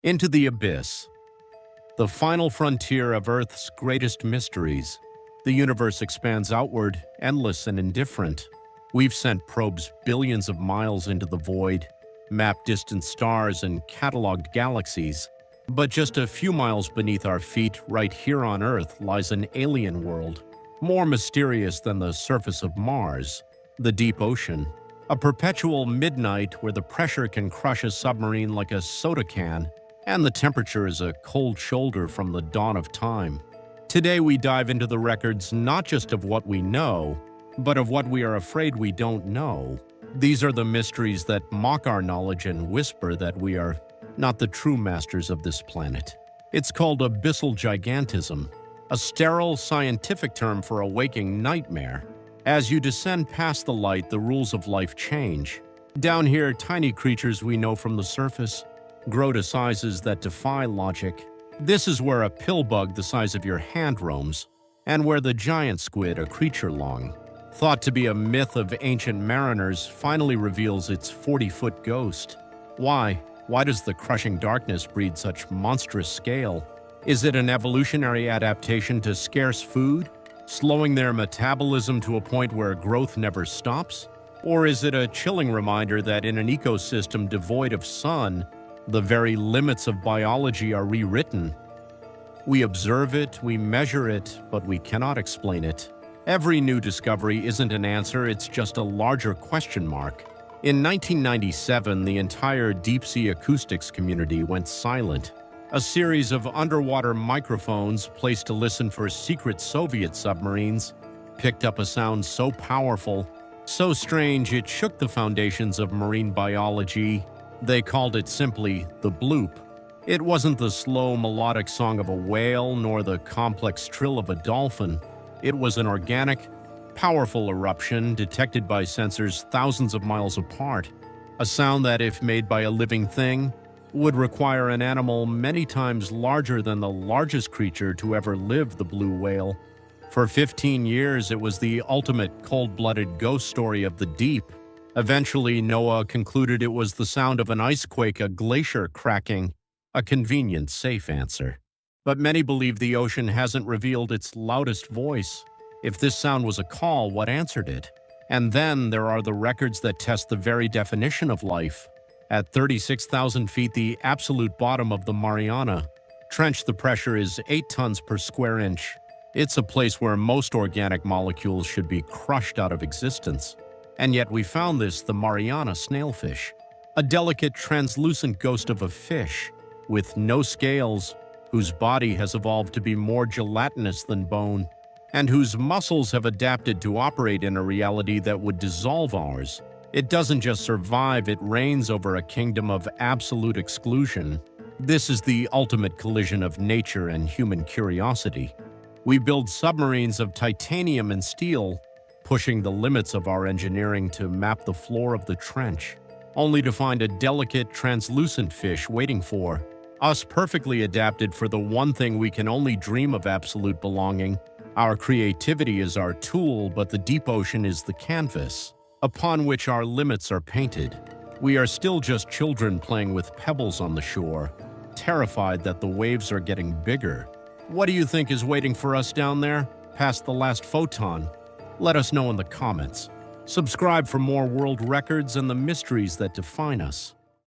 Into the abyss, the final frontier of Earth's greatest mysteries. The universe expands outward, endless and indifferent. We've sent probes billions of miles into the void, mapped distant stars and cataloged galaxies. But just a few miles beneath our feet, right here on Earth, lies an alien world, more mysterious than the surface of Mars, the deep ocean. A perpetual midnight where the pressure can crush a submarine like a soda can, and the temperature is a cold shoulder from the dawn of time. Today we dive into the records not just of what we know, but of what we are afraid we don't know. These are the mysteries that mock our knowledge and whisper that we are not the true masters of this planet. It's called Abyssal Gigantism, a sterile scientific term for a waking nightmare. As you descend past the light, the rules of life change. Down here, tiny creatures we know from the surface grow to sizes that defy logic. This is where a pill bug the size of your hand roams, and where the giant squid, a creature long, thought to be a myth of ancient mariners, finally reveals its 40-foot ghost. Why? Why does the crushing darkness breed such monstrous scale? Is it an evolutionary adaptation to scarce food, slowing their metabolism to a point where growth never stops? Or is it a chilling reminder that in an ecosystem devoid of sun, the very limits of biology are rewritten? We observe it, we measure it, but we cannot explain it. Every new discovery isn't an answer, it's just a larger question mark. In 1997, the entire deep-sea acoustics community went silent. A series of underwater microphones placed to listen for secret Soviet submarines picked up a sound so powerful, so strange it shook the foundations of marine biology. They called it simply the Bloop. It wasn't the slow melodic song of a whale nor the complex trill of a dolphin. It was an organic, powerful eruption detected by sensors thousands of miles apart. A sound that, if made by a living thing, would require an animal many times larger than the largest creature to ever live, the blue whale. For 15 years, it was the ultimate cold-blooded ghost story of the deep. Eventually, NOAA concluded it was the sound of an icequake, a glacier cracking, a convenient, safe answer. But many believe the ocean hasn't revealed its loudest voice. If this sound was a call, what answered it? And then there are the records that test the very definition of life. At 36,000 feet, the absolute bottom of the Mariana Trench, the pressure is 8 tons per square inch. It's a place where most organic molecules should be crushed out of existence. And yet we found this, the Mariana snailfish, a delicate, translucent ghost of a fish with no scales, whose body has evolved to be more gelatinous than bone, and whose muscles have adapted to operate in a reality that would dissolve ours. It doesn't just survive, it reigns over a kingdom of absolute exclusion. This is the ultimate collision of nature and human curiosity. We build submarines of titanium and steel, pushing the limits of our engineering to map the floor of the trench, only to find a delicate, translucent fish waiting for us, perfectly adapted for the one thing we can only dream of: absolute belonging. Our creativity is our tool, but the deep ocean is the canvas upon which our limits are painted. We are still just children playing with pebbles on the shore, terrified that the waves are getting bigger. What do you think is waiting for us down there, past the last photon? Let us know in the comments. Subscribe for more world records and the mysteries that define us.